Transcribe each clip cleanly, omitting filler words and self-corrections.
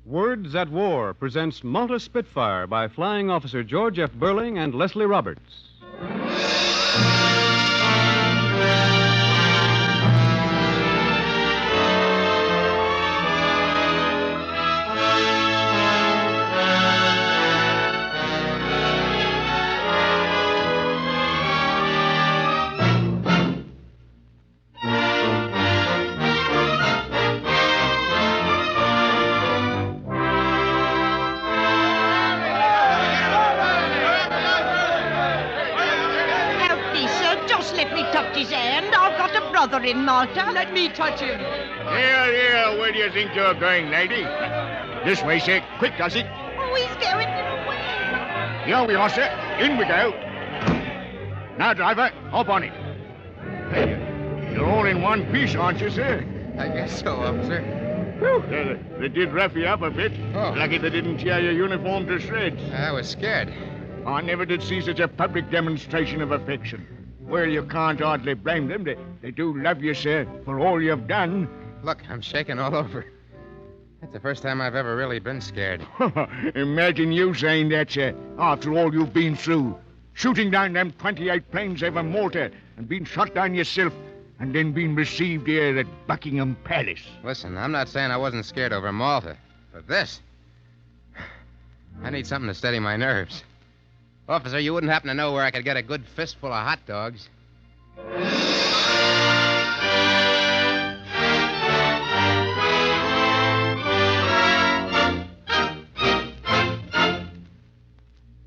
Words at War presents Malta Spitfire by Flying Officer George F. Beurling and Leslie Roberts. Brother in Malta. Let me touch him. Here, where do you think you're going, lady? This way, sir. Quick, does it? Oh, he's going away. Here we are, sir. In we go. Now, driver, hop on it. Hey, you're all in one piece, aren't you, sir? I guess so, officer. Whew, they did rough you up a bit. Oh. Lucky they didn't tear your uniform to shreds. I was scared. I never did see such a public demonstration of affection. Well, you can't hardly blame them. They do love you, sir, for all you've done. Look, I'm shaking all over. That's the first time I've ever really been scared. Imagine you saying that, sir, after all you've been through. Shooting down them 28 planes over Malta and being shot down yourself and then being received here at Buckingham Palace. Listen, I'm not saying I wasn't scared over Malta, but this... I need something to steady my nerves. Officer, you wouldn't happen to know where I could get a good fistful of hot dogs?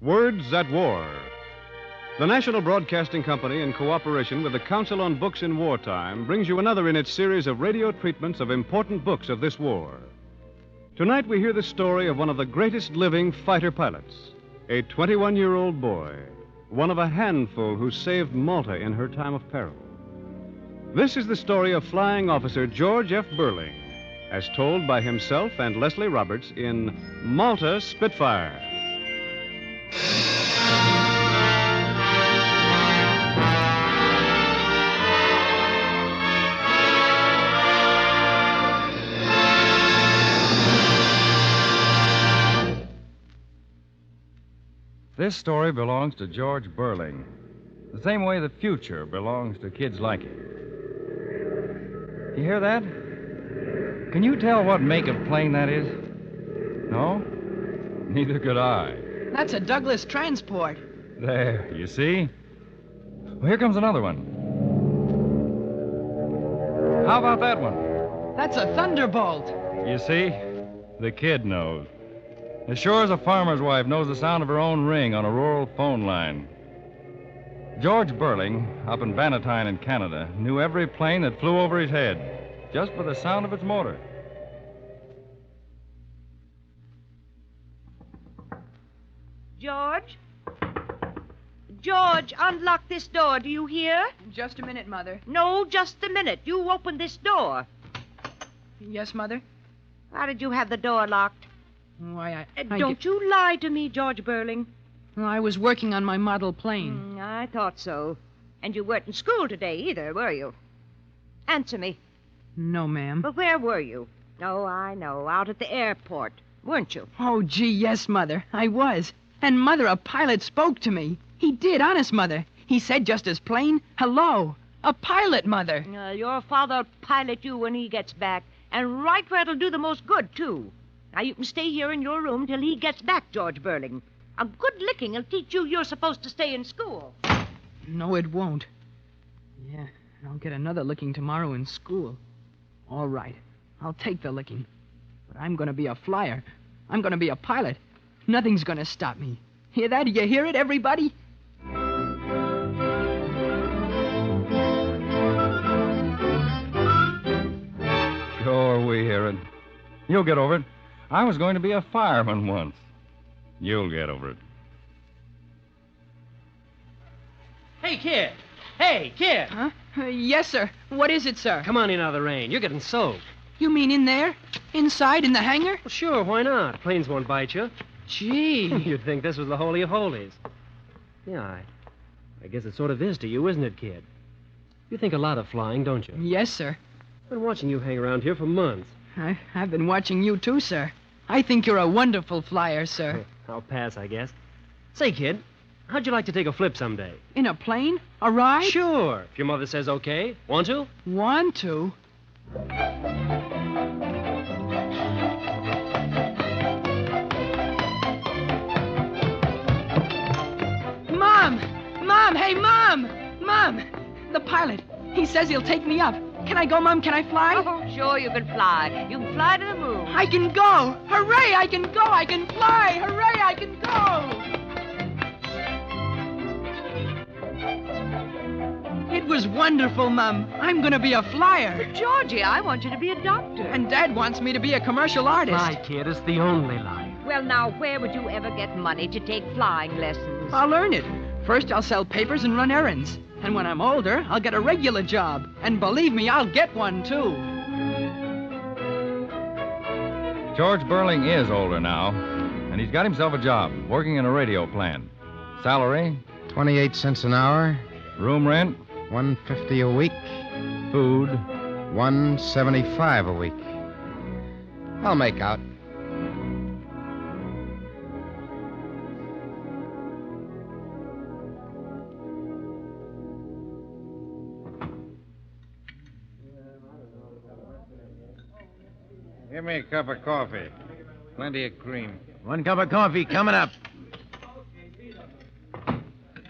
Words at War. The National Broadcasting Company, in cooperation with the Council on Books in Wartime, brings you another in its series of radio treatments of important books of this war. Tonight we hear the story of one of the greatest living fighter pilots, a 21-year-old boy, one of a handful who saved Malta in her time of peril. This is the story of Flying Officer George F. Beurling, as told by himself and Leslie Roberts in Malta Spitfire. This story belongs to George Beurling, the same way the future belongs to kids like him. You hear that? Can you tell what make of plane that is? No? Neither could I. That's a Douglas transport. There, you see? Well, here comes another one. How about that one? That's a Thunderbolt. You see? The kid knows. As sure as a farmer's wife knows the sound of her own ring on a rural phone line. George Beurling, up in Bannatyne in Canada, knew every plane that flew over his head, just by the sound of its motor. George? George, unlock this door. Do you hear? Just a minute, Mother. No, just a minute. You open this door. Yes, Mother? How did you have the door locked? Why, Don't you lie to me, George Beurling. Well, I was working on my model plane. I thought so. And you weren't in school today either, were you? Answer me. No, ma'am. But where were you? Oh, I know. Out at the airport, weren't you? Oh, gee, yes, Mother. I was. And, Mother, a pilot spoke to me. He did, honest, Mother. He said just as plain, hello. A pilot, Mother. Your father'll pilot you when he gets back. And right where it'll do the most good, too. Now, you can stay here in your room till he gets back, George Beurling. A good licking will teach you you're supposed to stay in school. No, it won't. Yeah, I'll get another licking tomorrow in school. All right, I'll take the licking. But I'm going to be a flyer. I'm going to be a pilot. Nothing's going to stop me. Hear that? You hear it, everybody? Sure, we hear it. You'll get over it. I was going to be a fireman once. You'll get over it. Hey, kid. Hey, kid. Huh? Yes, sir. What is it, sir? Come on in out of the rain. You're getting soaked. You mean in there? Inside, in the hangar? Well, sure, why not? Planes won't bite you. Gee. You'd think this was the Holy of Holies. Yeah, I guess it sort of is to you, isn't it, kid? You think a lot of flying, don't you? Yes, sir. I've been watching you hang around here for months. I've been watching you, too, sir. I think you're a wonderful flyer, sir. I'll pass, I guess. Say, kid, how'd you like to take a flip someday? In a plane? A ride? Sure, if your mother says okay. Want to? Want to? Mom! Mom! Hey, Mom! Mom! The pilot. He says he'll take me up. Can I go, Mom? Can I fly? Oh, sure you can fly. You can fly to the moon. I can go! Hooray! I can go! I can fly! Hooray! I can go! It was wonderful, Mom. I'm going to be a flyer. Georgie, I want you to be a doctor. And Dad wants me to be a commercial artist. My kid, it's the only life. Well, now, where would you ever get money to take flying lessons? I'll earn it. First, I'll sell papers and run errands. And when I'm older, I'll get a regular job. And believe me, I'll get one, too. George Beurling is older now, and he's got himself a job working in a radio plant. Salary, 28 cents an hour, room rent, $150 a week, food. $175 a week. I'll make out. Give me a cup of coffee. Plenty of cream. 1 cup of coffee coming up.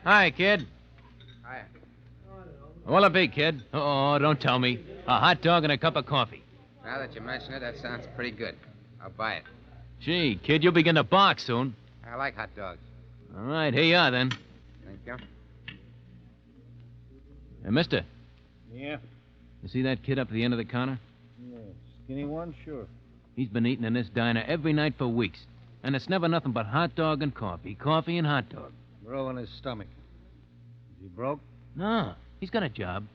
Hi, kid. Hi. What'll it be, kid? Oh, don't tell me. A hot dog and a cup of coffee. Now that you mention it, that sounds pretty good. I'll buy it. Gee, kid, you'll begin to bark soon. I like hot dogs. All right, here you are, then. Thank you. Hey, mister, Yeah? you see that kid up at the end of the counter? Yeah. Skinny one? Sure. He's been eating in this diner every night for weeks. And it's never nothing but hot dog and coffee. Coffee and hot dog. Row in his stomach. Is he broke? No, he's got a job.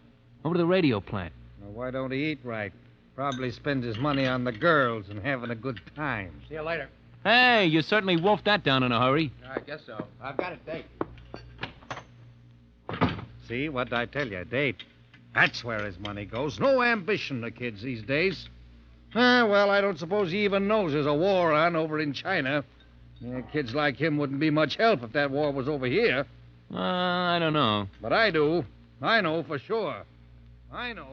Over to the radio plant. Now, why don't he eat right? Probably spends his money on the girls and having a good time. See you later. Hey, you certainly wolfed that down in a hurry. I guess so. I've got a date. See, what'd I tell you? Date. That's where his money goes. No ambition, the kids these days. Well, I don't suppose he even knows there's a war on over in China. Yeah, kids like him wouldn't be much help if that war was over here. I don't know. But I do. I know for sure. I know.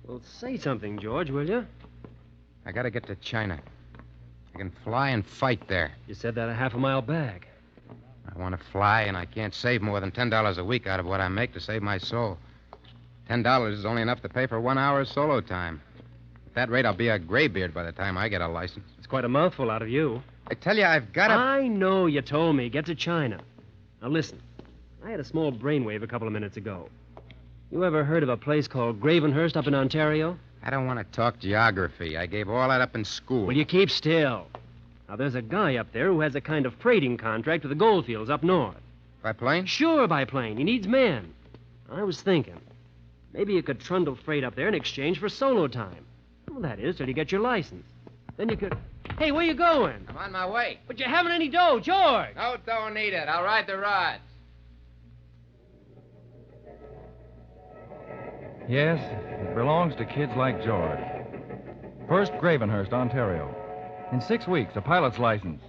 Well, say something, George, will you? I gotta get to China. I can fly and fight there. You said that a half a mile back. I want to fly, and I can't save more than $10 a week out of what I make to save my soul. $10 is only enough to pay for 1 hour's solo time. At that rate, I'll be a graybeard by the time I get a license. It's quite a mouthful out of you. I tell you, I've got to... I know you told me. Get to China. Now, listen. I had a small brainwave a couple of minutes ago. You ever heard of a place called Gravenhurst up in Ontario? I don't want to talk geography. I gave all that up in school. Well, you keep still. Now, there's a guy up there who has a kind of freighting contract with the goldfields up north. By plane? Sure, by plane. He needs men. I was thinking, maybe you could trundle freight up there in exchange for solo time. Well, that is, till you get your license. Then you could... Hey, where you going? I'm on my way. But you haven't any dough, George. No, don't need it. I'll ride the rods. Yes, it belongs to kids like George. First, Gravenhurst, Ontario. In 6 weeks, a pilot's license.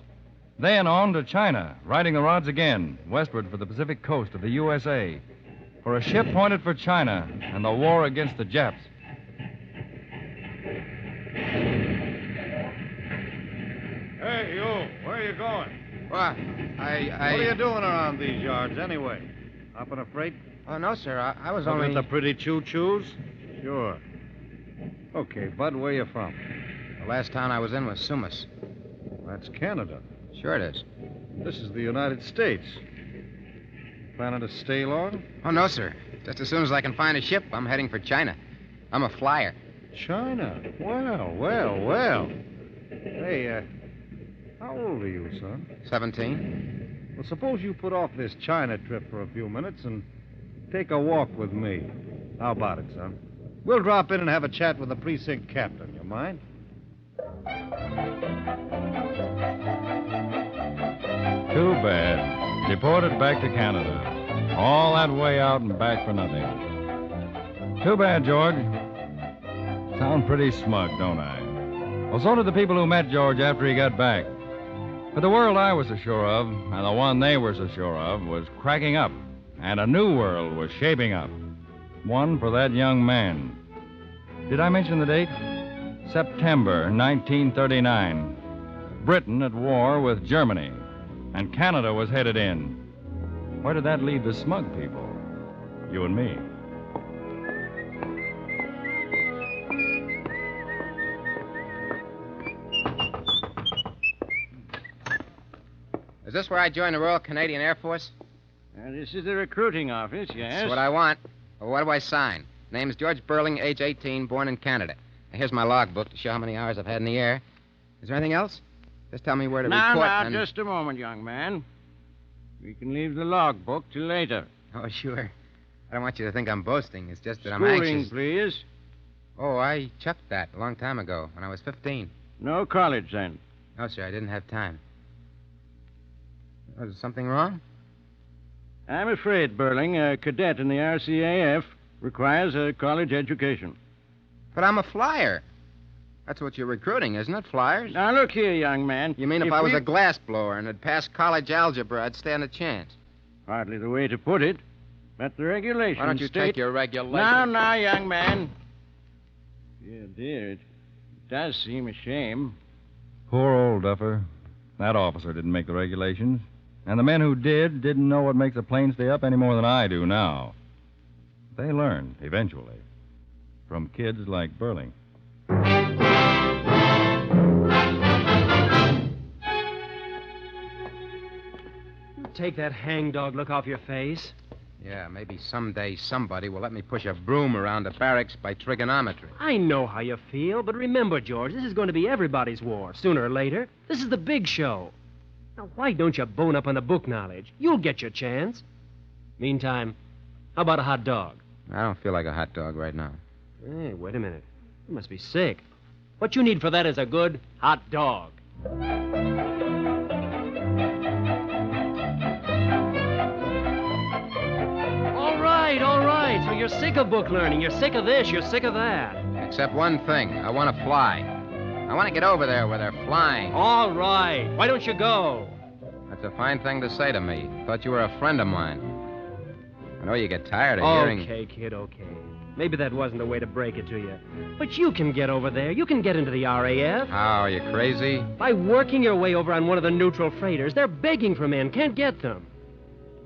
Then on to China, riding the rods again, westward for the Pacific coast of the USA, for a ship pointed for China and the war against the Japs. Hey, you. Where are you going? What? What are you doing around these yards, anyway? Hopping a freight? Oh, no, sir. I was Looking only... at the pretty choo-choos? Sure. Okay, Bud, where you from? The last town I was in was Sumas. That's Canada. Sure it is. This is the United States. Planning to stay long? Oh, no, sir. Just as soon as I can find a ship, I'm heading for China. I'm a flyer. China? Well. Hey, how old are you, son? 17. Well, suppose you put off this China trip for a few minutes and take a walk with me. How about it, son? We'll drop in and have a chat with the precinct captain. You mind? Too bad. Deported back to Canada. All that way out and back for nothing. Too bad, George. Sound pretty smug, don't I? Well, so did the people who met George after he got back. But the world I was so sure of, and the one they were so sure of, was cracking up, and a new world was shaping up. One for that young man. Did I mention the date? September 1939. Britain at war with Germany, and Canada was headed in. Where did that leave the smug people? You and me. Is this where I join the Royal Canadian Air Force? This is the recruiting office, yes. That's what I want. Well, what do I sign? Name's George Beurling, age 18, born in Canada. Now, here's my logbook to show how many hours I've had in the air. Is there anything else? Just tell me where to report. Now, just a moment, young man. We can leave the logbook till later. Oh, sure. I don't want you to think I'm boasting. It's just that I'm Schooling, anxious. please. Oh, I chucked that a long time ago, when I was 15. No college, then. No, sir, I didn't have time. Was something wrong? I'm afraid, Beurling, a cadet in the RCAF requires a college education. But I'm a flyer. That's what you're recruiting, isn't it, flyers? Now, look here, young man. You mean if I was a glass blower and had passed college algebra, I'd stand a chance? Hardly the way to put it. But the regulations Why don't you take your regulations? Now, young man. Dear, it does seem a shame. Poor old duffer. That officer didn't make the regulations. And the men who didn't know what makes a plane stay up any more than I do now. They learned, eventually, from kids like Beurling. Take that hangdog look off your face. Yeah, maybe someday somebody will let me push a broom around the barracks by trigonometry. I know how you feel, but remember, George, this is going to be everybody's war, sooner or later. This is the big show. Now, why don't you bone up on the book knowledge? You'll get your chance. Meantime, how about a hot dog? I don't feel like a hot dog right now. Hey, wait a minute. You must be sick. What you need for that is a good hot dog. All right. So you're sick of book learning. You're sick of this. You're sick of that. Except one thing. I want to fly. I want to get over there where they're flying. All right. Why don't you go? That's a fine thing to say to me. Thought you were a friend of mine. I know you get tired of hearing... Okay, kid, okay. Maybe that wasn't the way to break it to you. But you can get over there. You can get into the RAF. How, are you crazy? By working your way over on one of the neutral freighters. They're begging for men. Can't get them.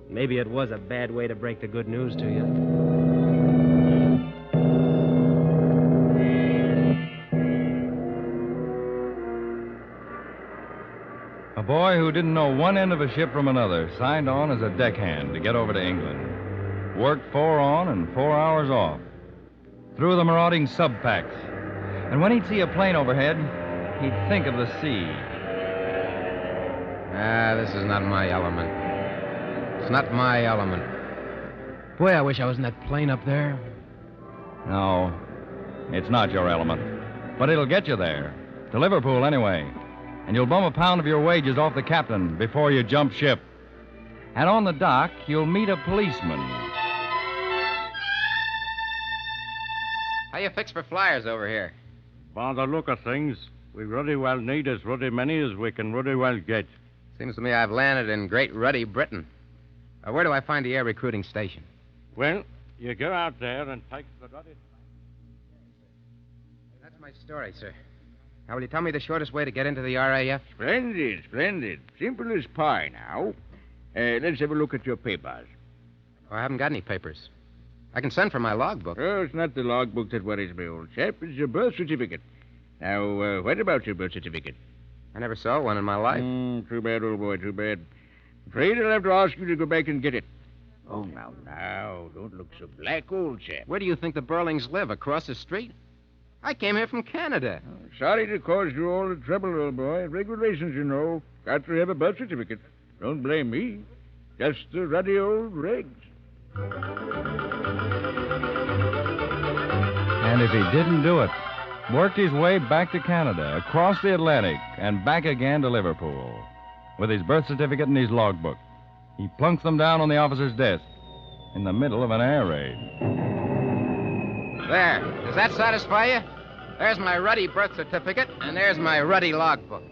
Maybe it was a bad way to break the good news to you. A boy who didn't know one end of a ship from another signed on as a deckhand to get over to England. Worked 4 on and 4 hours off. Through the marauding subpacks. And when he'd see a plane overhead, he'd think of the sea. This is not my element. It's not my element. Boy, I wish I was in that plane up there. No, it's not your element. But it'll get you there. To Liverpool, anyway. And you'll bum a pound of your wages off the captain before you jump ship. And on the dock, you'll meet a policeman. How you fix for flyers over here? By the look of things, we ruddy well need as ruddy many as we can ruddy well get. Seems to me I've landed in Great Ruddy Britain. Where do I find the air recruiting station? Well, you go out there and take the ruddy... That's my story, sir. Now, will you tell me the shortest way to get into the RAF? Splendid. Simple as pie now. Let's have a look at your papers. Oh, I haven't got any papers. I can send for my logbook. Oh, it's not the logbook that worries me, old chap. It's your birth certificate. Now, what about your birth certificate? I never saw one in my life. Too bad, old boy, too bad. Afraid I'll have to ask you to go back and get it. Oh, now, don't look so black, old chap. Where do you think the Beurlings live? Across the street? I came here from Canada. Oh, sorry to cause you all the trouble, old boy. Regulations, you know. Got to have a birth certificate. Don't blame me. Just the ruddy old regs. And if he didn't do it, worked his way back to Canada, across the Atlantic, and back again to Liverpool. With his birth certificate and his logbook. He plunks them down on the officer's desk in the middle of an air raid. There. Does that satisfy you? There's my ruddy birth certificate, and there's my ruddy logbook.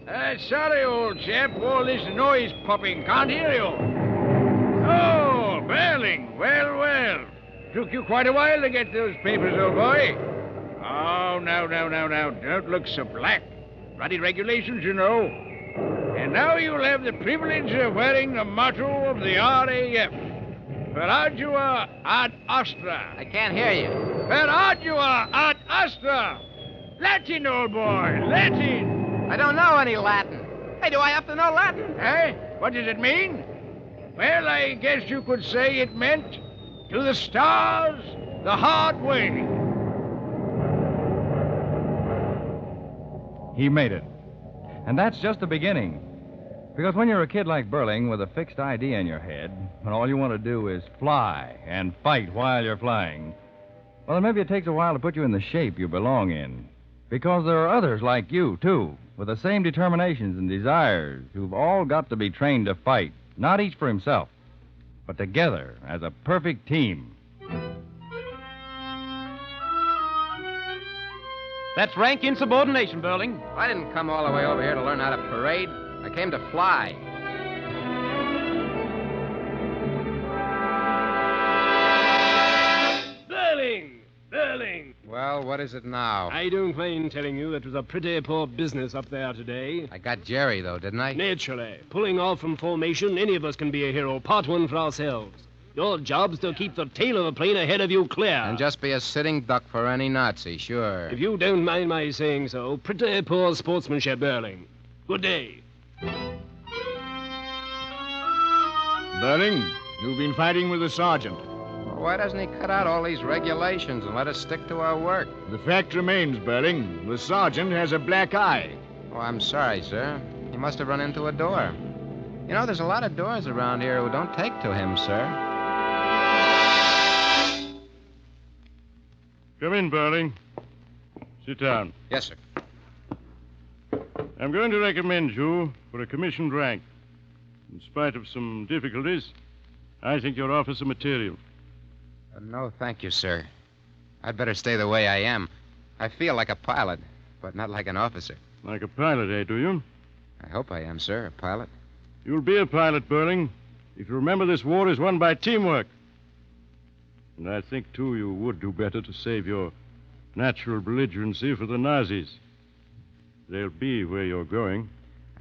Sorry, old chap. All this noise popping. Can't hear you. Oh, Beurling. Well. Took you quite a while to get those papers, old boy. Oh, now. Don't look so black. Ruddy regulations, you know. And now you'll have the privilege of wearing the motto of the RAF. Per ardua ad astra. I can't hear you. Per ardua ad astra. Latin, old boy, Latin. I don't know any Latin. Hey, do I have to know Latin? Eh? What does it mean? Well, I guess you could say it meant to the stars, the hard way. He made it. And that's just the beginning. Because when you're a kid like Beurling with a fixed idea in your head, and all you want to do is fly and fight while you're flying, well, then maybe it takes a while to put you in the shape you belong in. Because there are others like you, too, with the same determinations and desires who've all got to be trained to fight, not each for himself, but together as a perfect team. That's rank insubordination, Beurling. I didn't come all the way over here to learn how to parade. I came to fly. Beurling! Well, what is it now? I don't mind telling you that was a pretty poor business up there today. I got Jerry, though, didn't I? Naturally. Pulling off from formation, any of us can be a hero. Part one for ourselves. Your job's to keep the tail of the plane ahead of you clear. And just be a sitting duck for any Nazi, sure. If you don't mind my saying so, pretty poor sportsmanship, Beurling. Good day. Beurling, you've been fighting with the sergeant. Well, why doesn't he cut out all these regulations and let us stick to our work? The fact remains, Beurling, the sergeant has a black eye. Oh, I'm sorry, sir. He must have run into a door. You know, there's a lot of doors around here who don't take to him, sir. Come in, Beurling. Sit down. Yes, sir. I'm going to recommend you for a commissioned rank. In spite of some difficulties, I think your officer material. No, thank you, sir. I'd better stay the way I am. I feel like a pilot, but not like an officer. Like a pilot, eh, do you? I hope I am, sir, a pilot. You'll be a pilot, Beurling, if you remember this war is won by teamwork. And I think, too, you would do better to save your natural belligerency for the Nazis. They'll be where you're going.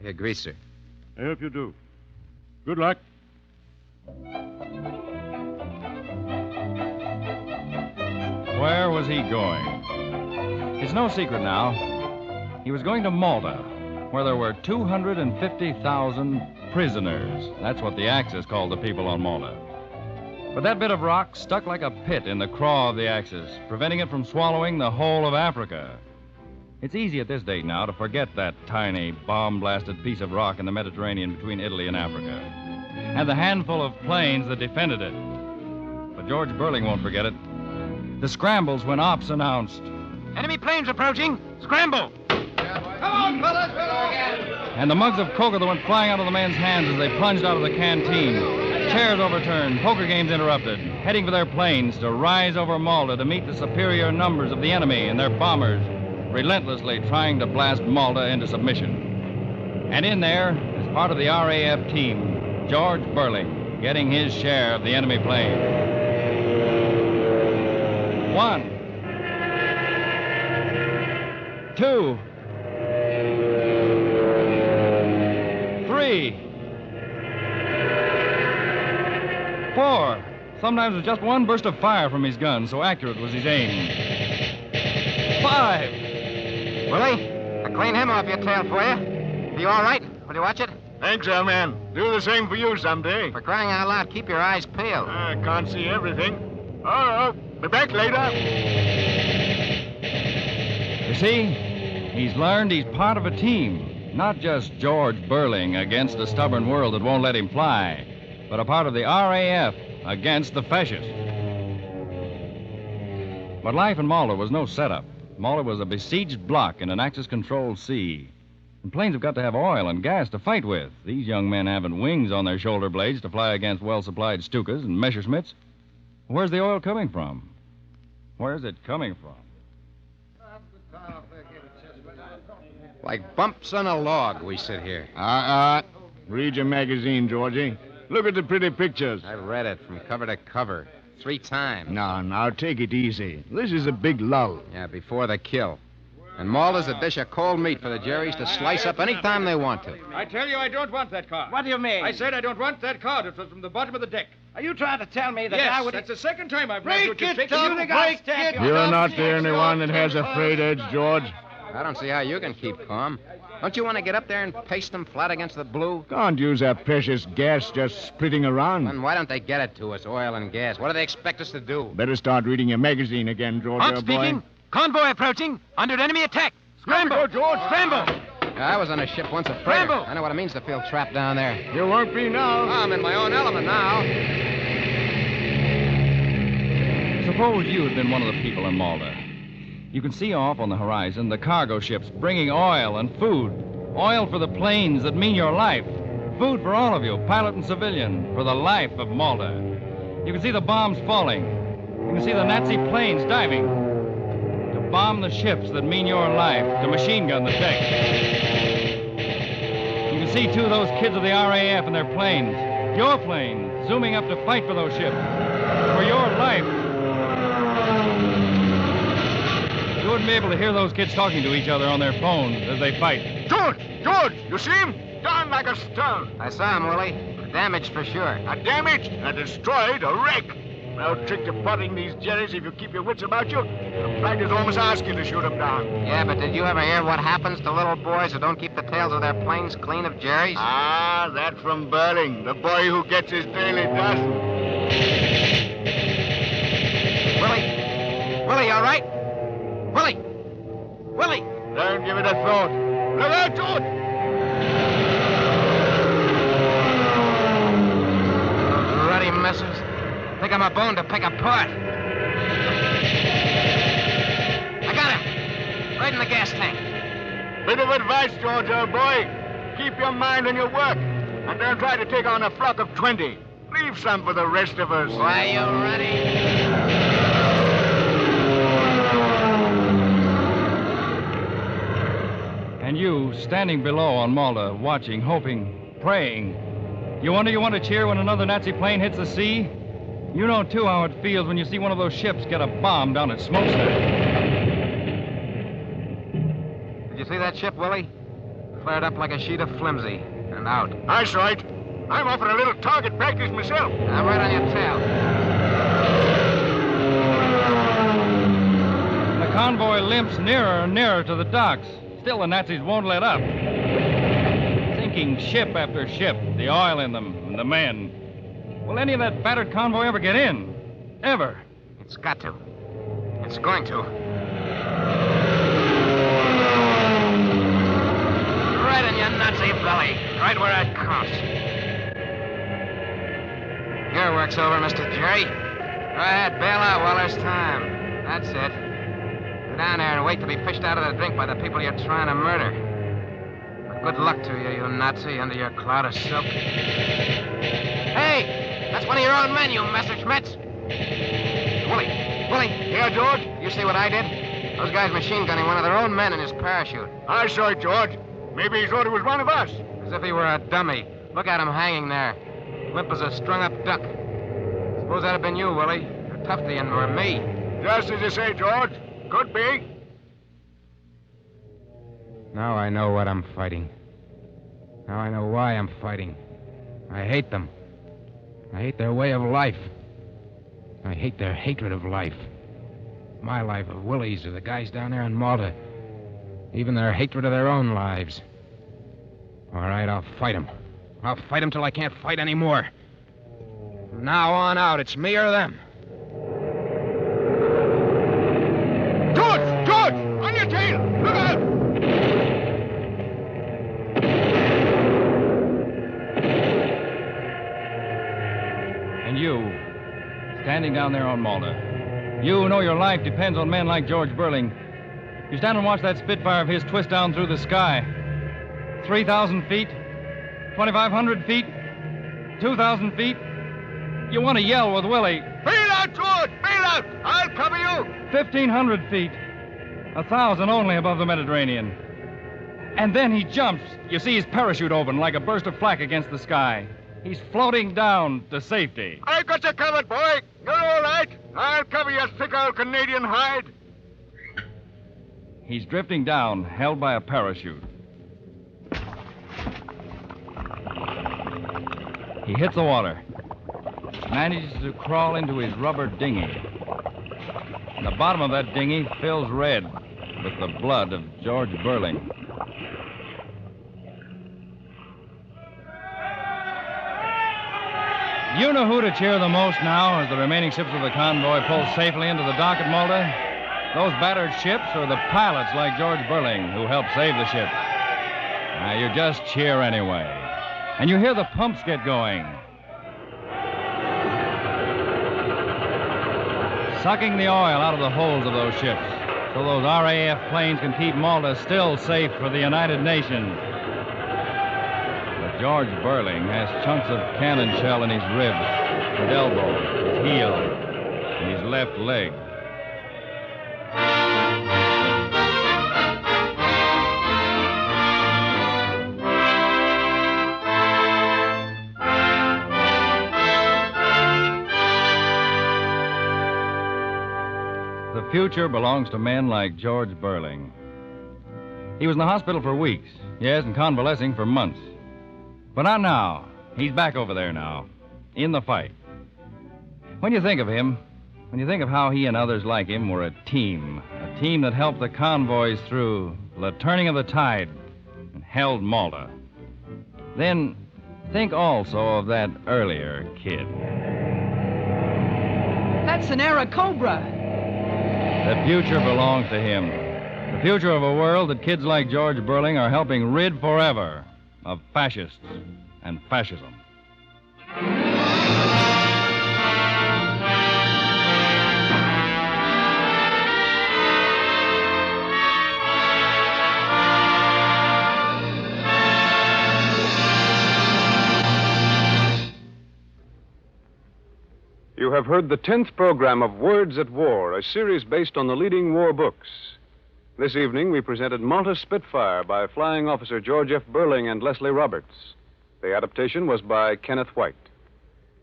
I agree, sir. I hope you do. Good luck. Where was he going? It's no secret now. He was going to Malta, where there were 250,000 prisoners. That's what the Axis called the people on Malta. But that bit of rock stuck like a pit in the craw of the Axis, preventing it from swallowing the whole of Africa. It's easy at this date now to forget that tiny, bomb-blasted piece of rock in the Mediterranean between Italy and Africa, and the handful of planes that defended it. But George Beurling won't forget it. The scrambles when ops announced. Enemy planes approaching. Scramble! Come on, fellas, we'll go again. And the mugs of coca that went flying out of the men's hands as they plunged out of the canteen. Chairs overturned, poker games interrupted, heading for their planes to rise over Malta to meet the superior numbers of the enemy and their bombers, relentlessly trying to blast Malta into submission. And in there, as part of the RAF team, George Beurling, getting his share of the enemy plane. 1, 2, 3, 4. Sometimes with just one burst of fire from his gun, so accurate was his aim. 5. Willie, I'll clean him off your tail for you. Are you all right? Will you watch it? Thanks, Herman. Do the same for you someday. For crying out loud, keep your eyes peeled. I can't see everything. Oh, be back later. You see, he's learned he's part of a team, not just George Beurling against a stubborn world that won't let him fly, but a part of the RAF against the fascists. But life in Malta was no setup. Malta was a besieged block in an Axis-controlled sea. And planes have got to have oil and gas to fight with. These young men haven't wings on their shoulder blades to fly against well-supplied Stukas and Messerschmitts. Where's the oil coming from? Where's it coming from? Like bumps on a log, we sit here. Read your magazine, Georgie. Look at the pretty pictures. I've read it from cover to cover 3 times. Now, take it easy. This is a big lull. Yeah, before the kill. And Malta's a dish of cold meat for the Jerrys to slice up any time they want to. I tell you, I don't want that car. What do you mean? I said I don't want that car. It was from the bottom of the deck. Are you trying to tell me that Yes, I would... that's the second time I've Break brought you to it up, break it up. You're not the only one that has a frayed edge, George. I don't see how you can keep calm. Don't you want to get up there and paste them flat against the blue? Can't use that precious gas just splitting around. Then why don't they get it to us, oil and gas? What do they expect us to do? Better start reading your magazine again, George, Hunt boy. speaking. Convoy approaching. Under enemy attack. Scramble, George. Scramble. I was on a ship once a freighter. Scramble. I know what it means to feel trapped down there. You won't be now. I'm in my own element now. Suppose you had been one of the people in Malta. You can see off on the horizon the cargo ships bringing oil and food. Oil for the planes that mean your life. Food for all of you, pilot and civilian, for the life of Malta. You can see the bombs falling. You can see the Nazi planes diving to bomb the ships that mean your life, to machine gun the deck. You can see, too, those kids of the RAF and their planes, your planes, zooming up to fight for those ships, for your life. You wouldn't be able to hear those kids talking to each other on their phones as they fight. George, you see him? Down like a stone. I saw him, Willie. Damaged for sure. A damage, a destroyed, a wreck. No trick to potting these Jerrys if you keep your wits about you. The fighters almost ask you to shoot them down. Yeah, but did you ever hear what happens to little boys who don't keep the tails of their planes clean of Jerry's? Ah, that from Beurling, the boy who gets his daily dust. Willie, all right? Willie! Don't give it a thought. Look out, George! Those ruddy messes. Think I'm a bone to pick apart. I got him. Right in the gas tank. Bit of advice, George, old boy. Keep your mind on your work. And don't try to take on a flock of 20. Leave some for the rest of us. Why, you ready? And you, standing below on Malta, watching, hoping, praying. You wonder you want to cheer when another Nazi plane hits the sea? You know, too, how it feels when you see one of those ships get a bomb down at Smokestack. Did you see that ship, Willie? Flared up like a sheet of flimsy and out. I saw it. I'm off for a little target practice myself. I'm right on your tail. The convoy limps nearer and nearer to the docks. Still, the Nazis won't let up. Sinking ship after ship, the oil in them, and the men. Will any of that battered convoy ever get in? Ever? It's got to. It's going to. Right in your Nazi belly. Right where it counts. Your work's over, Mr. Jerry. Go ahead, bail out while there's time. That's it. Go down there and wait to be fished out of the drink by the people you're trying to murder. But good luck to you, you Nazi, under your cloud of silk. Hey! That's one of your own men, you Messerschmitts! Willie! Yeah, George? You see what I did? Those guys machine gunning one of their own men in his parachute. I saw it, George. Maybe he thought it was one of us. As if he were a dummy. Look at him hanging there. Limp as a strung-up duck. Suppose that'd have been you, Willie. Or Tufty and or me. Just as you say, George. Could be. Now I know what I'm fighting. Now I know why I'm fighting. I hate them. I hate their way of life. I hate their hatred of life. My life, of Willie's, or the guys down there in Malta. Even their hatred of their own lives. All right, I'll fight them. I'll fight them till I can't fight anymore. From now on out, it's me or them. George! On your tail! Look out! And you, standing down there on Malta, you know your life depends on men like George Beurling. You stand and watch that Spitfire of his twist down through the sky. 3,000 feet, 2,500 feet, 2,000 feet. You want to yell with Willie. Bail out, George! Bail out! I'll cover you! 1,500 feet. 1,000 only above the Mediterranean. And then he jumps. You see his parachute open like a burst of flak against the sky. He's floating down to safety. I got you covered, boy. You're all right. I'll cover your thick old Canadian hide. He's drifting down, held by a parachute. He hits the water. Manages to crawl into his rubber dinghy. And the bottom of that dinghy fills red with the blood of George Beurling. You know who to cheer the most now as the remaining ships of the convoy pull safely into the dock at Malta? Those battered ships or the pilots like George Beurling who helped save the ships? Now, you just cheer anyway. And you hear the pumps get going. Sucking the oil out of the holds of those ships so those RAF planes can keep Malta still safe for the United Nations. But George Beurling has chunks of cannon shell in his ribs, his elbow, his heel, and his left leg. The future belongs to men like George Beurling. He was in the hospital for weeks, yes, and convalescing for months. But not now. He's back over there now, in the fight. When you think of him, when you think of how he and others like him were a team that helped the convoys through the turning of the tide and held Malta, then think also of that earlier kid. That's an Cobra. The future belongs to him. The future of a world that kids like George Beurling are helping rid forever of fascists and fascism. You have heard the 10th program of Words at War, a series based on the leading war books. This evening, we presented Malta Spitfire by Flying Officer George F. Beurling and Leslie Roberts. The adaptation was by Kenneth White.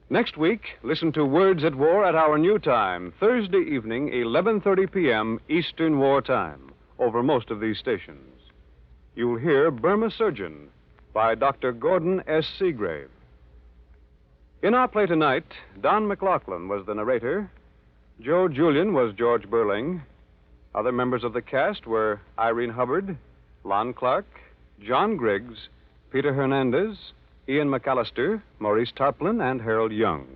Next week, listen to Words at War at our new time, Thursday evening, 11:30 p.m. Eastern War Time, over most of these stations. You'll hear Burma Surgeon by Dr. Gordon S. Seagrave. In our play tonight, Don McLaughlin was the narrator. Joe Julian was George Beurling. Other members of the cast were Irene Hubbard, Lon Clark, John Griggs, Peter Hernandez, Ian McAllister, Maurice Tarplin, and Harold Young.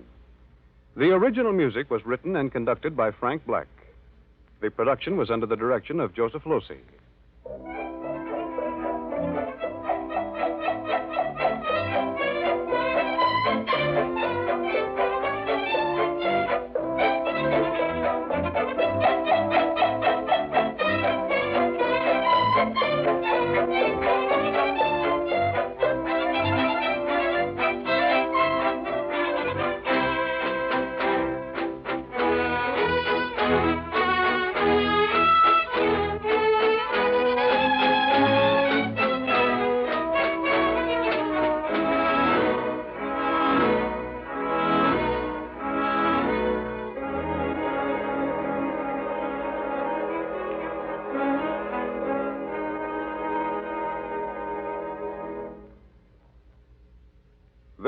The original music was written and conducted by Frank Black. The production was under the direction of Joseph Losey.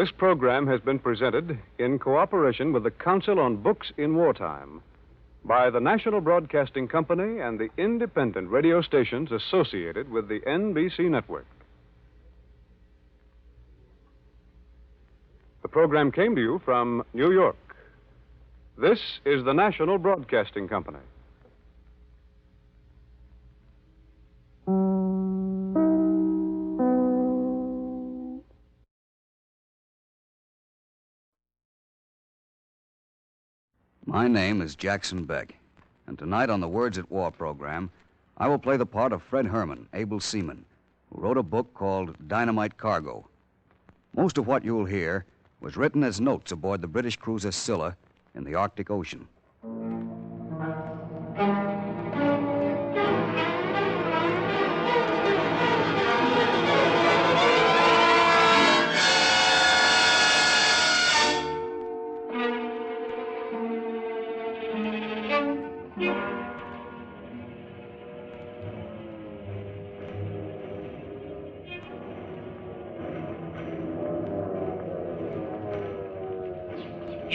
This program has been presented in cooperation with the Council on Books in Wartime by the National Broadcasting Company and the independent radio stations associated with the NBC network. The program came to you from New York. This is the National Broadcasting Company. My name is Jackson Beck, and tonight on the Words at War program, I will play the part of Fred Herman, able seaman, who wrote a book called Dynamite Cargo. Most of what you'll hear was written as notes aboard the British cruiser Scylla in the Arctic Ocean.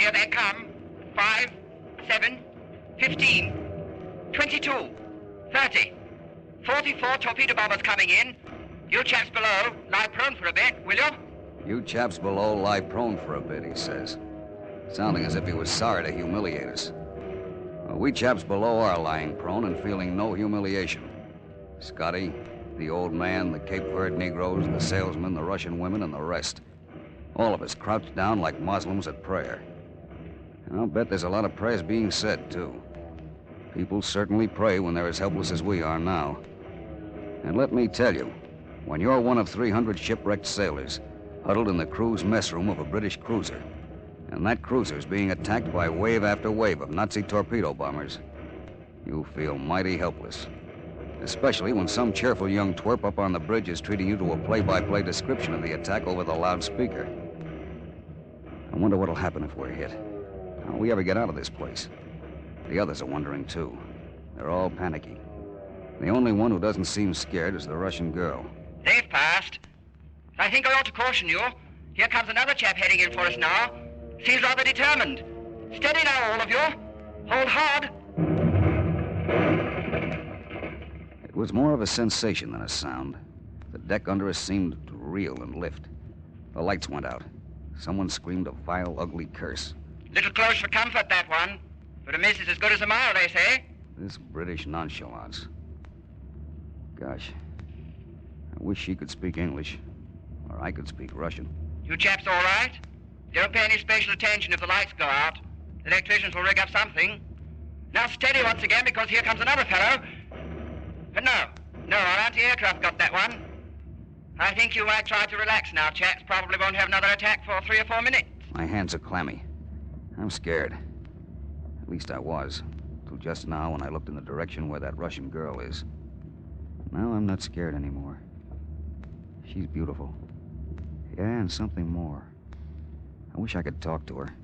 Here they come. 5, 7, 15, 22, 30, 44 torpedo bombers coming in. You chaps below, lie prone for a bit, will you? You chaps below lie prone for a bit, he says. Sounding as if he was sorry to humiliate us. Well, we chaps below are lying prone and feeling no humiliation. Scotty, the old man, the Cape Verde Negroes, the salesmen, the Russian women, and the rest. All of us crouched down like Muslims at prayer. And I'll bet there's a lot of prayers being said, too. People certainly pray when they're as helpless as we are now. And let me tell you, when you're one of 300 shipwrecked sailors huddled in the crew's mess room of a British cruiser, and that cruiser's being attacked by wave after wave of Nazi torpedo bombers, you feel mighty helpless. Especially when some cheerful young twerp up on the bridge is treating you to a play-by-play description of the attack over the loudspeaker. I wonder what'll happen if we're hit. How'll we ever get out of this place? The others are wondering, too. They're all panicky. The only one who doesn't seem scared is the Russian girl. They've passed. I think I ought to caution you. Here comes another chap heading in for us now. Seems rather determined. Steady now, all of you. Hold hard. It was more of a sensation than a sound. The deck under us seemed to reel and lift. The lights went out. Someone screamed a vile, ugly curse. Little close for comfort, that one. But a miss is as good as a mile, they say. This British nonchalance. Gosh, I wish she could speak English, or I could speak Russian. You chaps all right? Don't pay any special attention if the lights go out. The electricians will rig up something. Now steady once again, because here comes another fellow. But no, our anti-aircraft got that one. I think you might try to relax now, chaps. Probably won't have another attack for 3 or 4 minutes. My hands are clammy. I'm scared. At least I was, till just now when I looked in the direction where that Russian girl is. Now I'm not scared anymore. She's beautiful. Yeah, and something more. I wish I could talk to her.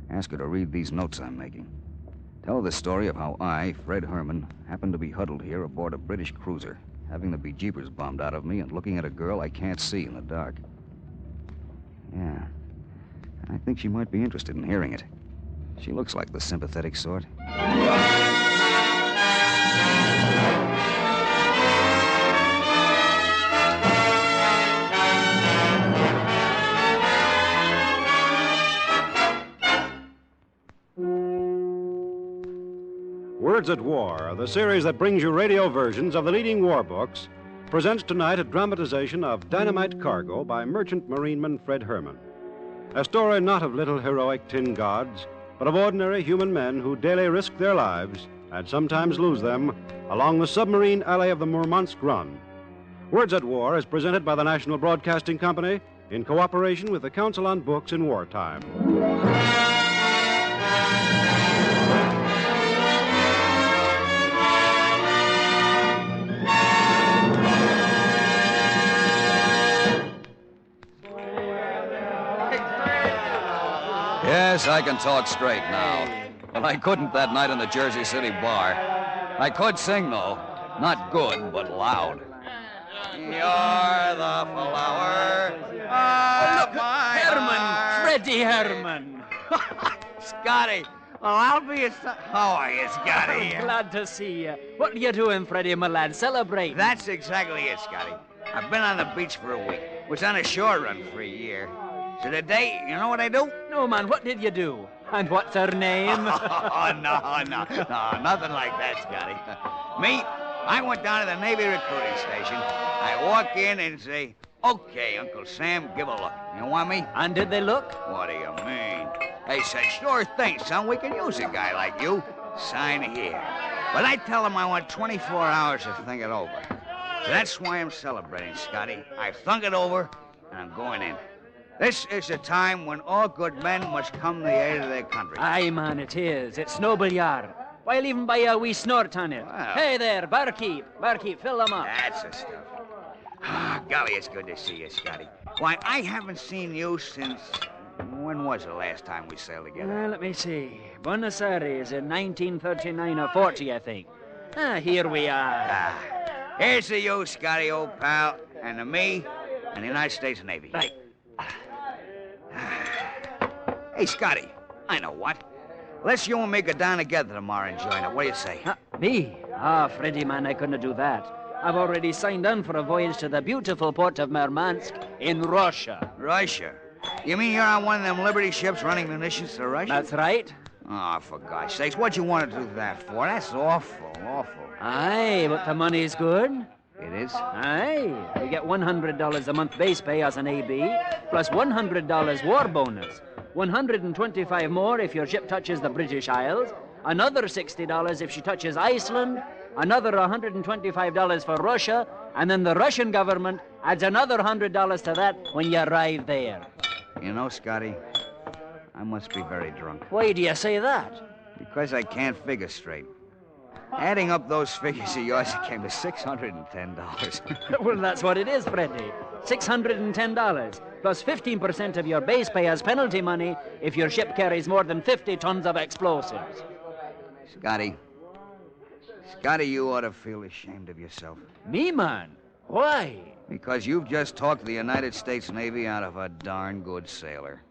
Ask her to read these notes I'm making. Tell her the story of how I, Fred Herman, happened to be huddled here aboard a British cruiser, having the bejeepers bombed out of me and looking at a girl I can't see in the dark. Yeah, I think she might be interested in hearing it. She looks like the sympathetic sort. Words at War, the series that brings you radio versions of the leading war books, presents tonight a dramatization of Dynamite Cargo by merchant marineman Fred Herman. A story not of little heroic tin gods, but of ordinary human men who daily risk their lives, and sometimes lose them, along the submarine alley of the Murmansk Run. Words at War is presented by the National Broadcasting Company in cooperation with the Council on Books in Wartime. Yes, I can talk straight now. But I couldn't that night in the Jersey City bar. I could sing, though. Not good, but loud. You're the flower of my Herman! heart. Freddie Herman! Scotty, well, I'll be a... How are you, Scotty? Glad to see you. What are you doing, Freddie, my lad? Celebrating? That's exactly it, Scotty. I've been on the beach for a week. Was on a shore run for a year. So today, you know what I do? No, man, what did you do? And what's her name? Oh, no, nothing like that, Scotty. Me, I went down to the Navy recruiting station. I walk in and say, okay, Uncle Sam, give a look. You want me? And did they look? What do you mean? They said, sure thing, son, we can use a guy like you. Sign here. But I tell them I want 24 hours to think it over. So that's why I'm celebrating, Scotty. I've thunk it over, and I'm going in. This is a time when all good men must come to the aid of their country. Aye, man, it is. It's noble yar. Why leave 'em by a wee snort on it? Well. Hey there, barkeep, fill them up. That's the stuff. Ah, golly, it's good to see you, Scotty. Why, I haven't seen you since... When was the last time we sailed together? Let me see. Buenos Aires in 1939 or 40, I think. Here we are. Here's to you, Scotty, old pal, and to me, and the United States Navy. Right. Hey, Scotty, I know what. Let's you and me go down together tomorrow and join it. What do you say? Me? Freddie, man, I couldn't do that. I've already signed on for a voyage to the beautiful port of Murmansk in Russia. Russia? You mean you're on one of them Liberty ships running munitions to Russia? That's right. Oh, for gosh sakes, what'd you want to do that for? That's awful. Aye, but the money's good. It is? Aye. You get $100 a month base pay as an AB, plus $100 war bonus. 125 more if your ship touches the British Isles, another $60 if she touches Iceland, another $125 for Russia, and then the Russian government adds another $100 to that when you arrive there. You know, Scotty, I must be very drunk. Why do you say that? Because I can't figure straight. Adding up those figures of yours, it came to $610. Well, that's what it is, Freddie. $610, plus 15% of your base pay as penalty money if your ship carries more than 50 tons of explosives. Scotty, you ought to feel ashamed of yourself. Me, man? Why? Because you've just talked the United States Navy out of a darn good sailor.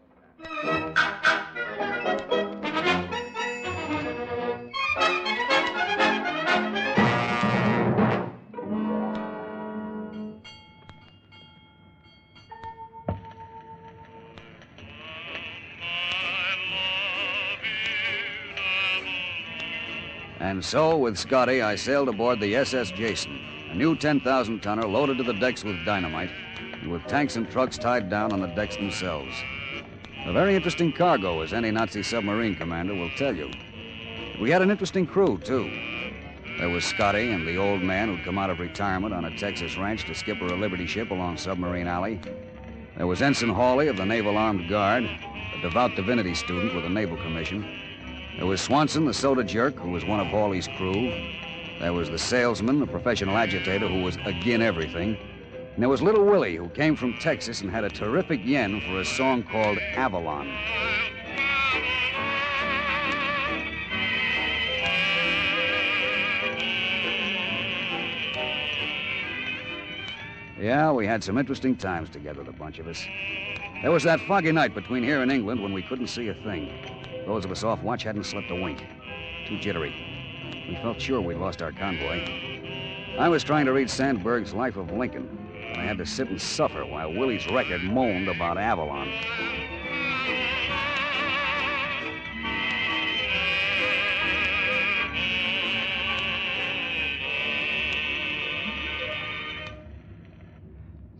And so, with Scotty, I sailed aboard the SS Jason, a new 10,000-tonner loaded to the decks with dynamite, and with tanks and trucks tied down on the decks themselves. A very interesting cargo, as any Nazi submarine commander will tell you. We had an interesting crew, too. There was Scotty and the old man who'd come out of retirement on a Texas ranch to skipper a Liberty ship along Submarine Alley. There was Ensign Hawley of the Naval Armed Guard, a devout divinity student with a naval commission. There was Swanson, the soda jerk, who was one of Hawley's crew. There was the salesman, the professional agitator, who was agin everything. And there was Little Willie, who came from Texas and had a terrific yen for a song called Avalon. Yeah, we had some interesting times together, the bunch of us. There was that foggy night between here and England when we couldn't see a thing. Those of us off watch hadn't slept a wink. Too jittery. We felt sure we'd lost our convoy. I was trying to read Sandberg's Life of Lincoln, and I had to sit and suffer while Willie's record moaned about Avalon.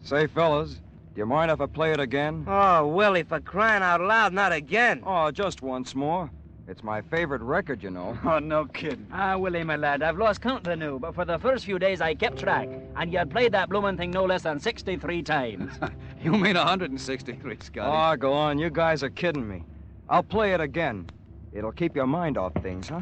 Say, fellas, do you mind if I play it again? Oh, Willie, for crying out loud, not again. Oh, just once more. It's my favorite record, you know. Oh, no kidding. Willie, my lad, I've lost count the new, but for the first few days I kept track, and you'd played that bloomin' thing no less than 63 times. You mean 163, Scotty? Oh, go on. You guys are kidding me. I'll play it again. It'll keep your mind off things, huh?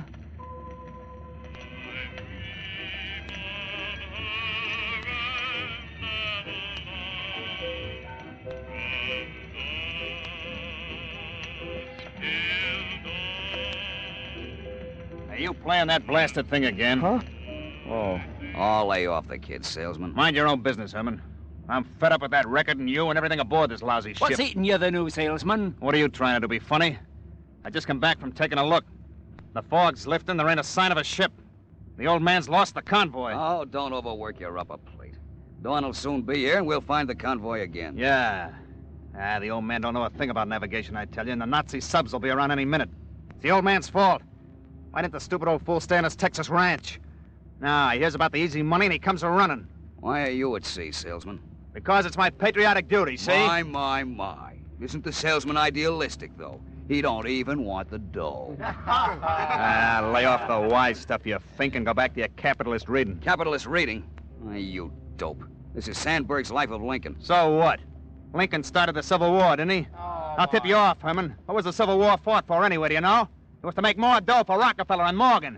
Are you playing that blasted thing again? Huh? Oh. Oh, lay off the kid, salesman. Mind your own business, Herman. I'm fed up with that record and you and everything aboard this lousy ship. What's eating you, the new salesman? What are you trying to do, be funny? I just come back from taking a look. The fog's lifting, there ain't a sign of a ship. The old man's lost the convoy. Oh, don't overwork your upper plate. Dawn will soon be here, and we'll find the convoy again. Yeah. The old man don't know a thing about navigation, I tell you, and the Nazi subs will be around any minute. It's the old man's fault. Why didn't the stupid old fool stay on his Texas ranch? Now, he hears about the easy money and he comes a-running. Why are you at sea, salesman? Because it's my patriotic duty, see? My. Isn't the salesman idealistic, though? He don't even want the dough. Lay off the wise stuff, you think, and go back to your capitalist reading. Capitalist reading? You dope. This is Sandberg's Life of Lincoln. So what? Lincoln started the Civil War, didn't he? I'll tip you off, Herman. What was the Civil War fought for anyway, do you know? It was to make more dough for Rockefeller and Morgan.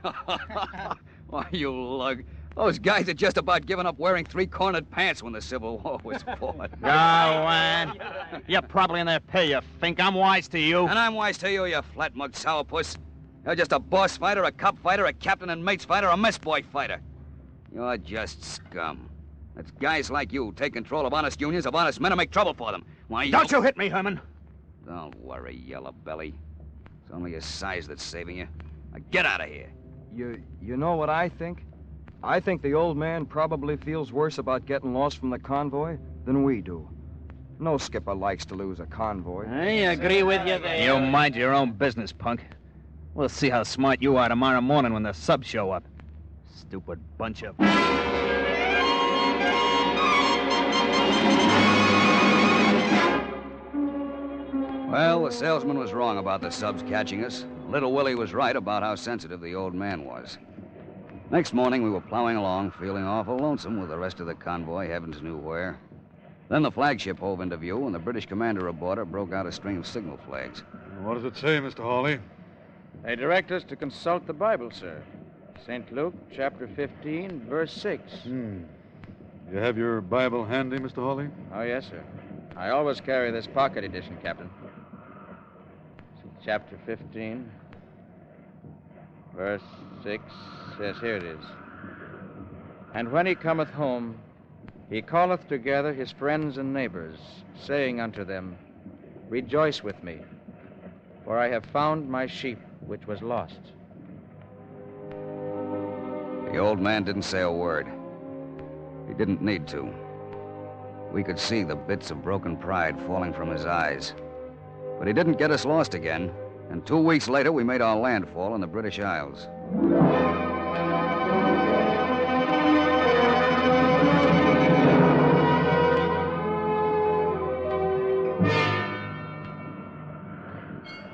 Why, you lug. Those guys had just about given up wearing three-cornered pants when the Civil War was fought. Go on. You're probably in their pay, you think. I'm wise to you. And I'm wise to you, you flat-mug sourpuss. You're just a boss fighter, a cop fighter, a captain and mates fighter, a mess boy fighter. You're just scum. It's guys like you who take control of honest unions, of honest men, and make trouble for them. Why, Don't you hit me, Herman. Don't worry, yellow belly. It's only his size that's saving you. Now get out of here. You know what I think? I think the old man probably feels worse about getting lost from the convoy than we do. No skipper likes to lose a convoy. I agree with you there. You mind your own business, punk. We'll see how smart you are tomorrow morning when the subs show up. Stupid bunch of... Well, the salesman was wrong about the subs catching us. Little Willie was right about how sensitive the old man was. Next morning, we were plowing along, feeling awful lonesome with the rest of the convoy, heavens knew where. Then the flagship hove into view, and the British commander aboard her broke out a string of signal flags. What does it say, Mr. Hawley? They direct us to consult the Bible, sir. St. Luke, chapter 15, verse 6. You have your Bible handy, Mr. Hawley? Oh, yes, sir. I always carry this pocket edition, Captain. Chapter 15, verse 6. Yes, here it is. And when he cometh home, he calleth together his friends and neighbors, saying unto them, Rejoice with me, for I have found my sheep which was lost. The old man didn't say a word. He didn't need to. We could see the bits of broken pride falling from his eyes. But he didn't get us lost again, and 2 weeks later we made our landfall in the British Isles.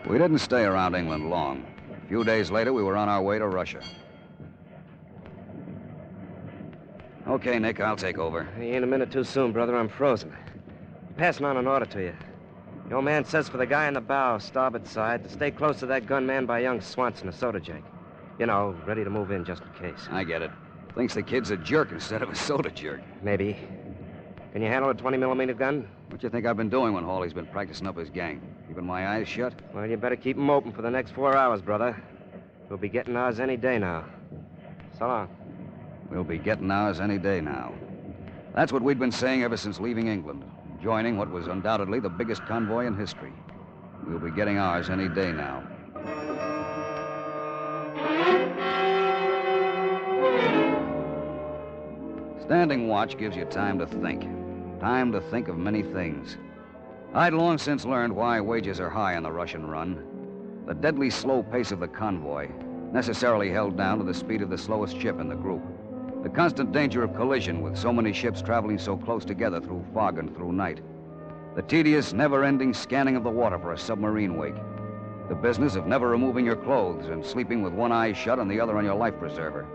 We didn't stay around England long. A few days later, we were on our way to Russia. Okay, Nick, I'll take over. You ain't a minute too soon, brother. I'm frozen. Passing on an order to you. The old man says for the guy in the bow, starboard side, to stay close to that gun man by young Swanson, a soda jake. You know, ready to move in just in case. I get it. Thinks the kid's a jerk instead of a soda jerk. Maybe. Can you handle a 20-millimeter gun? What do you think I've been doing when Hawley's been practicing up his gang? Keeping my eyes shut? Well, you better keep 'em open for the next 4 hours, brother. We'll be getting ours any day now. So long. We'll be getting ours any day now. That's what we'd been saying ever since leaving England, joining what was undoubtedly the biggest convoy in history. We'll be getting ours any day now. Standing watch gives you time to think. Time to think of many things. I'd long since learned why wages are high on the Russian run. The deadly slow pace of the convoy, necessarily held down to the speed of the slowest ship in the group. The constant danger of collision with so many ships traveling so close together through fog and through night. The tedious, never-ending scanning of the water for a submarine wake. The business of never removing your clothes and sleeping with one eye shut and the other on your life preserver.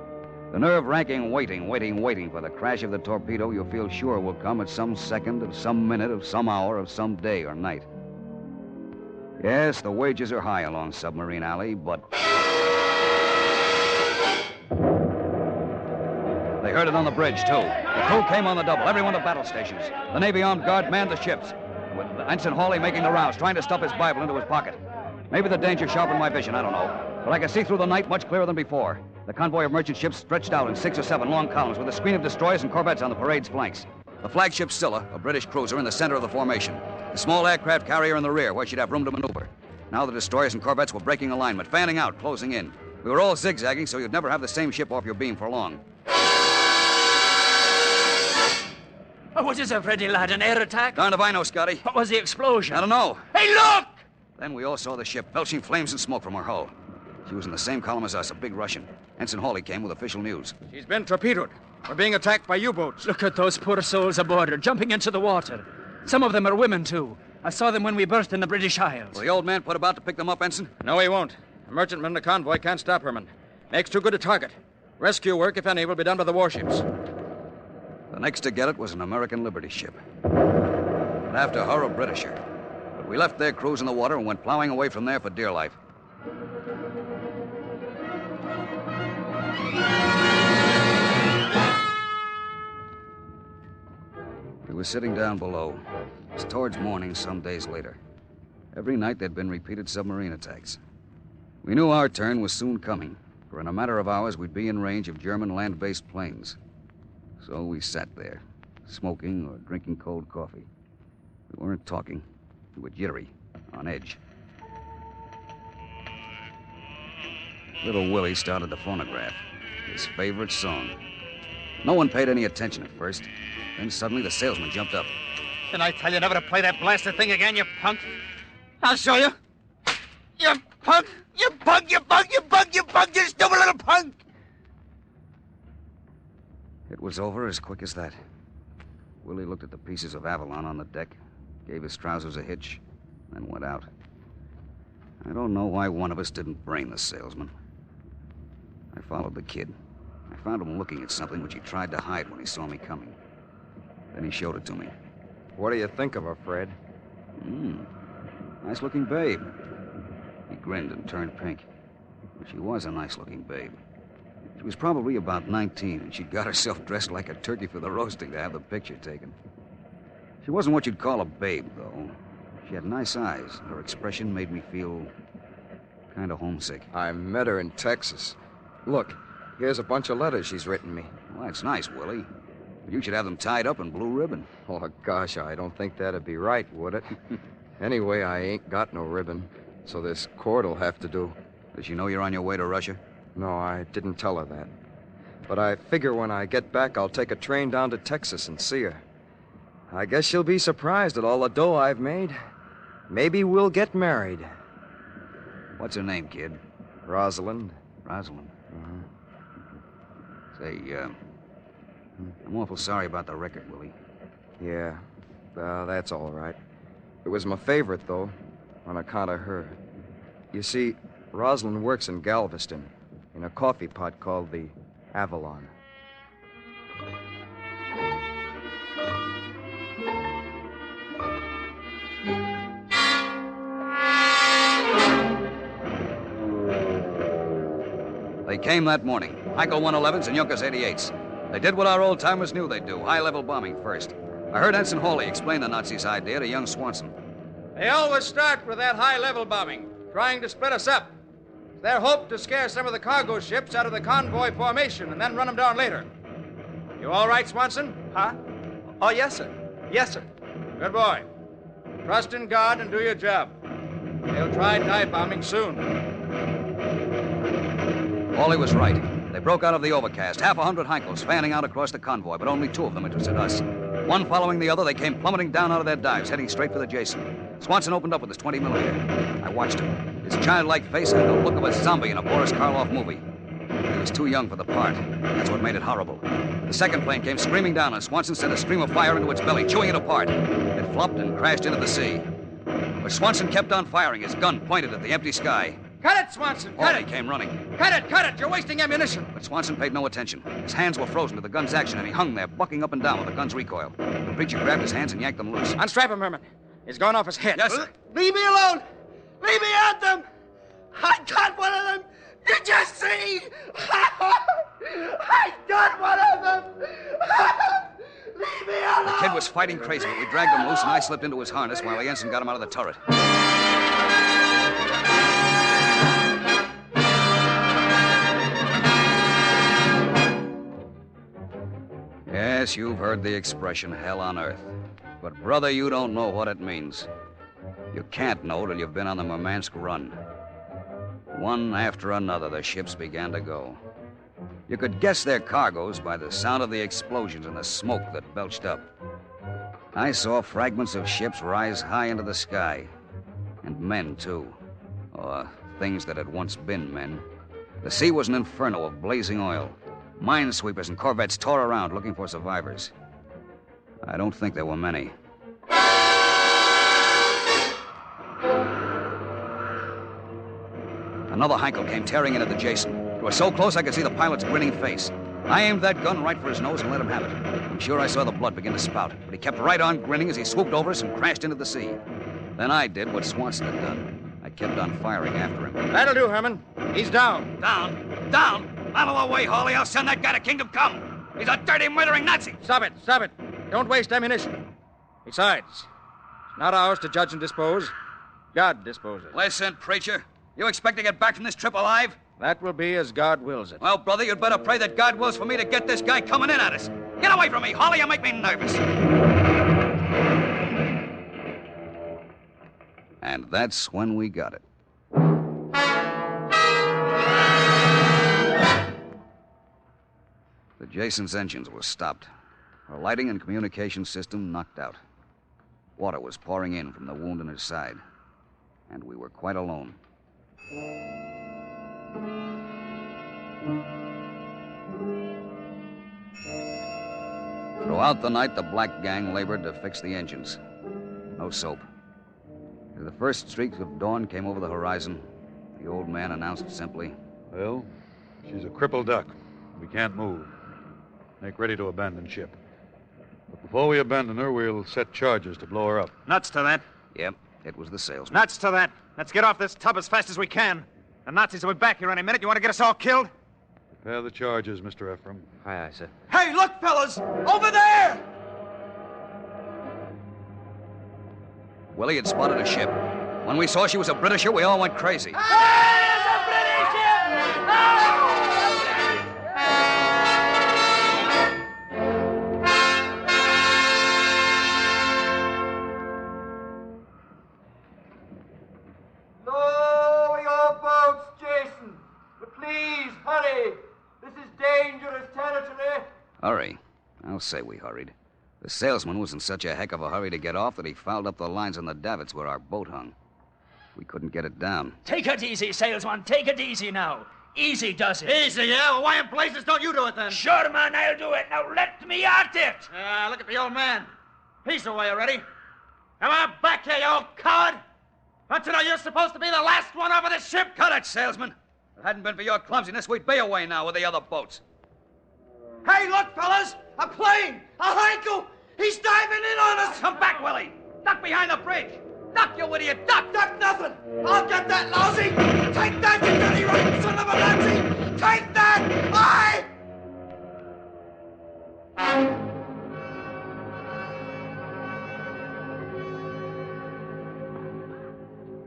The nerve-wracking waiting for the crash of the torpedo you feel sure will come at some second of some minute of some hour of some day or night. Yes, the wages are high along Submarine Alley, but... They heard it on the bridge, too. The crew came on the double, everyone to battle stations. The Navy Armed Guard manned the ships, with Ensign Hawley making the rounds, trying to stuff his Bible into his pocket. Maybe the danger sharpened my vision, I don't know. But I could see through the night much clearer than before. The convoy of merchant ships stretched out in 6 or 7 long columns with a screen of destroyers and corvettes on the parade's flanks. The flagship Scylla, a British cruiser, in the center of the formation. The small aircraft carrier in the rear, where she'd have room to maneuver. Now the destroyers and corvettes were breaking alignment, fanning out, closing in. We were all zigzagging, so you'd never have the same ship off your beam for long. What is it, Freddy, lad? An air attack? Darned if I know, Scotty. What was the explosion? I don't know. Hey, look! Then we all saw the ship, belching flames and smoke from her hull. She was in the same column as us, a big Russian. Ensign Hawley came with official news. She's been torpedoed. We're being attacked by U-boats. Look at those poor souls aboard her, jumping into the water. Some of them are women, too. I saw them when we berthed in the British Isles. Will the old man put about to pick them up, Ensign? No, he won't. A merchantman in the convoy can't stop Herman. Makes too good a target. Rescue work, if any, will be done by the warships. The next to get it was an American Liberty ship. And after her, a Britisher. But we left their crews in the water and went plowing away from there for dear life. We were sitting down below. It was towards morning some days later. Every night there'd been repeated submarine attacks. We knew our turn was soon coming, for in a matter of hours we'd be in range of German land-based planes. So we sat there, smoking or drinking cold coffee. We weren't talking. We were jittery, on edge. Little Willie started the phonograph. His favorite song. No one paid any attention at first. Then suddenly the salesman jumped up. Didn't I tell you never to play that blasted thing again, you punk? I'll show you. You punk! You punk! You punk! You punk! You punk! You stupid little punk! It was over as quick as that. Willie looked at the pieces of Avalon on the deck, gave his trousers a hitch, then went out. I don't know why one of us didn't brain the salesman. I followed the kid. I found him looking at something which he tried to hide when he saw me coming. Then he showed it to me. What do you think of her, Fred? Nice-looking babe. He grinned and turned pink. She was a nice-looking babe. She was probably about 19, and she'd got herself dressed like a turkey for the roasting to have the picture taken. She wasn't what you'd call a babe, though. She had nice eyes. Her expression made me feel kind of homesick. I met her in Texas. Look, here's a bunch of letters she's written me. Well, that's nice, Willie. But you should have them tied up in blue ribbon. Oh, gosh, I don't think that'd be right, would it? Anyway, I ain't got no ribbon, so this cord'll have to do. Does she know you're on your way to Russia? No, I didn't tell her that. But I figure when I get back, I'll take a train down to Texas and see her. I guess she'll be surprised at all the dough I've made. Maybe we'll get married. What's her name, kid? Rosalind. Rosalind? Say, I'm awful sorry about the record, Willie. Yeah, that's all right. It was my favorite, though, on account of her. You see, Rosalind works in Galveston, in a coffee pot called the Avalon. They came that morning. Heikel 111s and Junkers 88s. They did what our old-timers knew they'd do, high-level bombing first. I heard Ensign Hawley explain the Nazis' idea to young Swanson. They always start with that high-level bombing, trying to split us up. It's their hope to scare some of the cargo ships out of the convoy formation and then run them down later. You all right, Swanson? Huh? Oh, yes, sir. Yes, sir. Good boy. Trust in God and do your job. They'll try dive bombing soon. Hawley was right. They broke out of the overcast, 100 Heikels fanning out across the convoy, but only 2 of them interested us. One following the other, they came plummeting down out of their dives, heading straight for the Jason. Swanson opened up with his 20mm. I watched him. His childlike face had the look of a zombie in a Boris Karloff movie. He was too young for the part. That's what made it horrible. The second plane came screaming down, and Swanson sent a stream of fire into its belly, chewing it apart. It flopped and crashed into the sea. But Swanson kept on firing, his gun pointed at the empty sky. Cut it, Swanson! Cut Hawley it! came running. Cut it! Cut it! You're wasting ammunition! But Swanson paid no attention. His hands were frozen to the gun's action, and he hung there, bucking up and down with the gun's recoil. The preacher grabbed his hands and yanked them loose. Unstrap him, Herman. He's gone off his head. Yes, sir. Leave me alone! Leave me at them! I got one of them! Did you see? I got one of them! Leave me alone! The kid was fighting crazy, but we dragged him loose, and I slipped into his harness while the ensign got him out of the turret. Yes, you've heard the expression, hell on earth. But, brother, you don't know what it means. You can't know till you've been on the Murmansk run. One after another, the ships began to go. You could guess their cargoes by the sound of the explosions and the smoke that belched up. I saw fragments of ships rise high into the sky. And men, too. Or things that had once been men. The sea was an inferno of blazing oil. Minesweepers and corvettes tore around looking for survivors. I don't think there were many. Another Heinkel came tearing in at the Jason. It was so close I could see the pilot's grinning face. I aimed that gun right for his nose and let him have it. I'm sure I saw the blood begin to spout, but he kept right on grinning as he swooped over us and crashed into the sea. Then I did what Swanson had done. I kept on firing after him. That'll do, Herman. He's down. Down? Down? Out of the way, Hawley. I'll send that guy to Kingdom Come. He's a dirty, murdering Nazi. Stop it. Stop it. Don't waste ammunition. Besides, it's not ours to judge and dispose. God disposes. Listen, preacher. You expect to get back from this trip alive? That will be as God wills it. Well, brother, you'd better pray that God wills for me to get this guy coming in at us. Get away from me, Hawley. You make me nervous. And that's when we got it. Jason's engines were stopped. Our lighting and communication system knocked out. Water was pouring in from the wound in his side. And we were quite alone. Throughout the night, the Black Gang labored to fix the engines. No soap. As the first streaks of dawn came over the horizon, the old man announced simply, Well, she's a crippled duck. We can't move. Make ready to abandon ship. But before we abandon her, we'll set charges to blow her up. Nuts to that. Yep, it was the salesman. Nuts to that. Let's get off this tub as fast as we can. The Nazis will be back here any minute. You want to get us all killed? Prepare the charges, Mr. Ephraim. Aye, sir. Hey, look, fellas! Over there! Willie had spotted a ship. When we saw she was a Britisher, we all went crazy. Lower your boats, Jason. But please, hurry. This is dangerous territory. Hurry. I'll say we hurried. The salesman was in such a heck of a hurry to get off that he fouled up the lines on the davits where our boat hung. We couldn't get it down. Take it easy, salesman. Take it easy now. Easy does it. Easy, yeah? Well, why in places don't you do it then? Sure, man, I'll do it. Now let me at it. Look at the old man. He's away already. Come on back here, you old coward. Don't you know you're supposed to be the last one off of this ship? Cut it, salesman. If it hadn't been for your clumsiness, we'd be away now with the other boats. Hey, look, fellas! A plane! A Heinkel! He's diving in on us! Come back, Willie! Duck behind the bridge! Duck, you idiot! Duck! Duck nothing! I'll get that lousy! Take that, you dirty rotten son of a Nazi! Take that! Aye!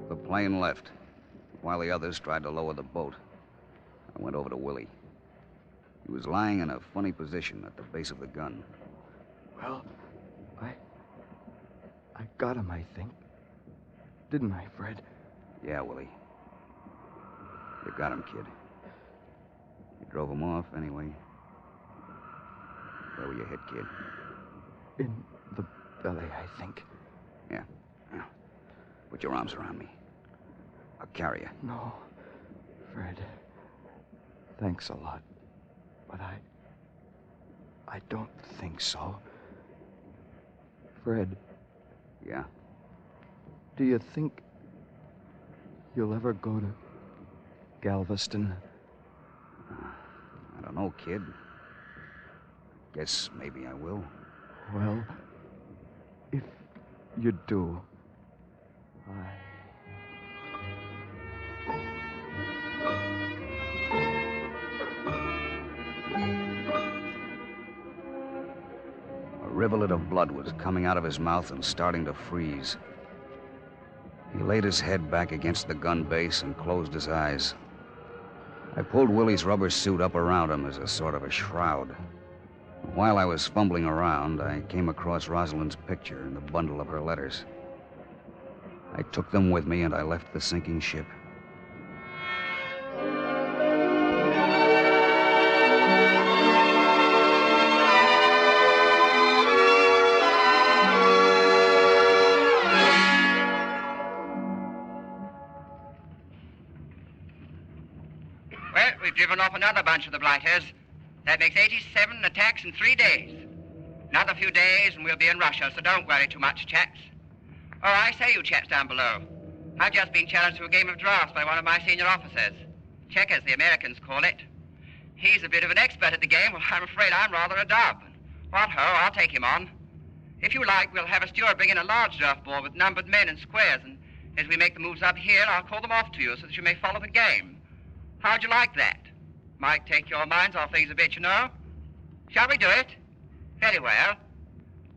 The plane left, while the others tried to lower the boat. I went over to Willie. He was lying in a funny position at the base of the gun. Well, I got him, I think. Didn't I, Fred? Yeah, Willie. You got him, kid. You drove him off, anyway. Where were you hit, kid? In the belly, I think. Yeah. Put your arms around me. I'll carry you. No, Fred. Thanks a lot. But I don't think so. Fred. Yeah? Do you think you'll ever go to Galveston? I don't know, kid. Guess maybe I will. Well, if you do, A rivulet of blood was coming out of his mouth and starting to freeze. He laid his head back against the gun base and closed his eyes. I pulled Willie's rubber suit up around him as a sort of a shroud. While I was fumbling around, I came across Rosalind's picture and the bundle of her letters. I took them with me and I left the sinking ship. Well, we've driven off another bunch of the blighters. That makes 87 attacks in 3 days. Another few days and we'll be in Russia, so don't worry too much, chaps. Oh, I say, you chaps down below. I've just been challenged to a game of drafts by one of my senior officers. Checkers, the Americans call it. He's a bit of an expert at the game. Well, I'm afraid I'm rather a dub. What ho, I'll take him on. If you like, we'll have a steward bring in a large draft board with numbered men and squares, and as we make the moves up here, I'll call them off to you so that you may follow the game. How'd you like that? Might take your minds off things a bit, you know. Shall we do it? Very well.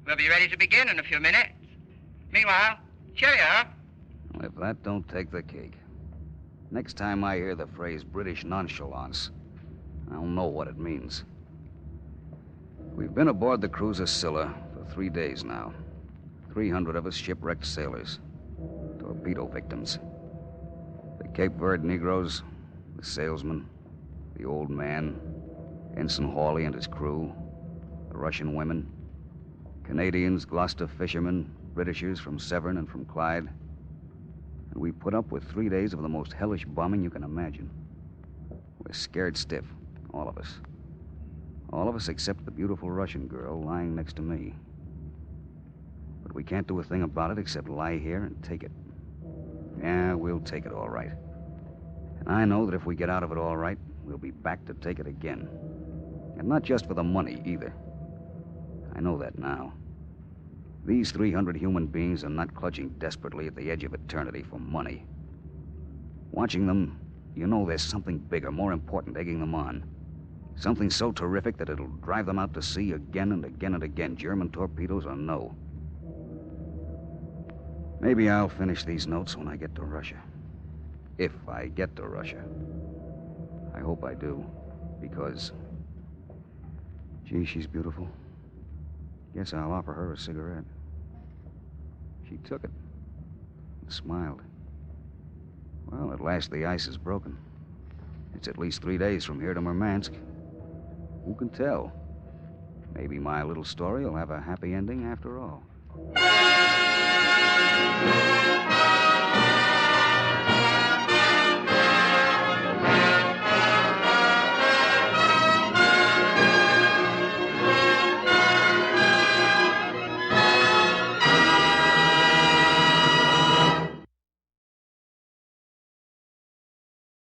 We'll be ready to begin in a few minutes. Meanwhile, cheerio. Well, if that don't take the cake. Next time I hear the phrase British nonchalance, I'll know what it means. We've been aboard the cruiser Scylla for 3 days now. 300 of us shipwrecked sailors. Torpedo victims. The Cape Verde Negroes, the salesman, the old man, Ensign Hawley and his crew, the Russian women, Canadians, Gloucester fishermen, Britishers from Severn and from Clyde. And we put up with 3 days of the most hellish bombing you can imagine. We're scared stiff, all of us. All of us except the beautiful Russian girl lying next to me. But we can't do a thing about it except lie here and take it. Yeah, we'll take it all right. And I know that if we get out of it all right, we'll be back to take it again. And not just for the money, either. I know that now. These 300 human beings are not clutching desperately at the edge of eternity for money. Watching them, you know there's something bigger, more important, egging them on. Something so terrific that it'll drive them out to sea again and again and again, German torpedoes or no. Maybe I'll finish these notes when I get to Russia. If I get to Russia. I hope I do, because... Gee, she's beautiful. Guess I'll offer her a cigarette. She took it and smiled. Well, at last the ice is broken. It's at least 3 days from here to Murmansk. Who can tell? Maybe my little story will have a happy ending after all.